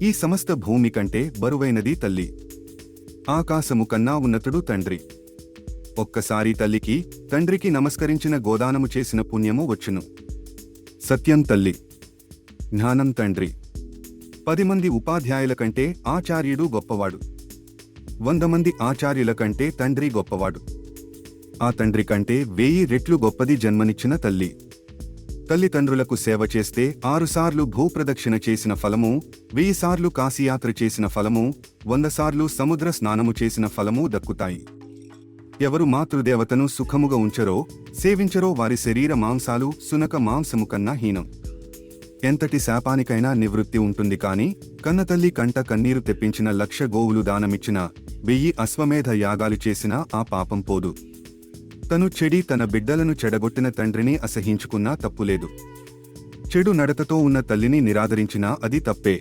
ఈ సమస్త భూమి కంటే బరువైనది తల్లి. ఆకాశము కన్నా ఉన్నతుడు తండ్రి. ఒక్కసారి తల్లికి తండ్రికి నమస్కరించిన గోదానము చేసిన పుణ్యము వచ్చును. సత్యం తల్లి, జ్ఞానం తండ్రి. 10 మంది ఉపాధ్యాయుల కంటే ఆచార్యుడు గొప్పవాడు. 100 మంది ఆచార్యుల కంటే తండ్రి గొప్పవాడు. ఆ తండ్రి కంటే 1000 రెట్లు గొప్పది జన్మనిచ్చిన తల్లి. తల్లిదండ్రులకు సేవ చేస్తే 6 సార్లు భూప్రదక్షిణ చేసిన ఫలము, 1000 సార్లు కాశీయాత్ర చేసిన ఫలము, 100 సార్లు సముద్ర స్నానము చేసిన ఫలము దక్కుతాయి. ఎవరు మాతృదేవతను సుఖముగా ఉంచరో, సేవించరో వారి శరీర మాంసాలు సునక మాంసము కన్నా హీనం. ఎంతటి శాపానికైనా నివృత్తి ఉంటుంది కాని, కన్నతల్లి కంట కన్నీరు తెప్పించిన 1,00,000 గోవులు దానమిచ్చిన, 1000 అశ్వమేధ యాగాలు చేసినా ఆ పాపం పోదు. తను చెడి తన బిడ్డలను చెడగొట్టిన తండ్రిని అసహించుకున్నా తప్పులేదు. చెడు నడతతో ఉన్న తల్లిని నిరాదరించినా అది తప్పే.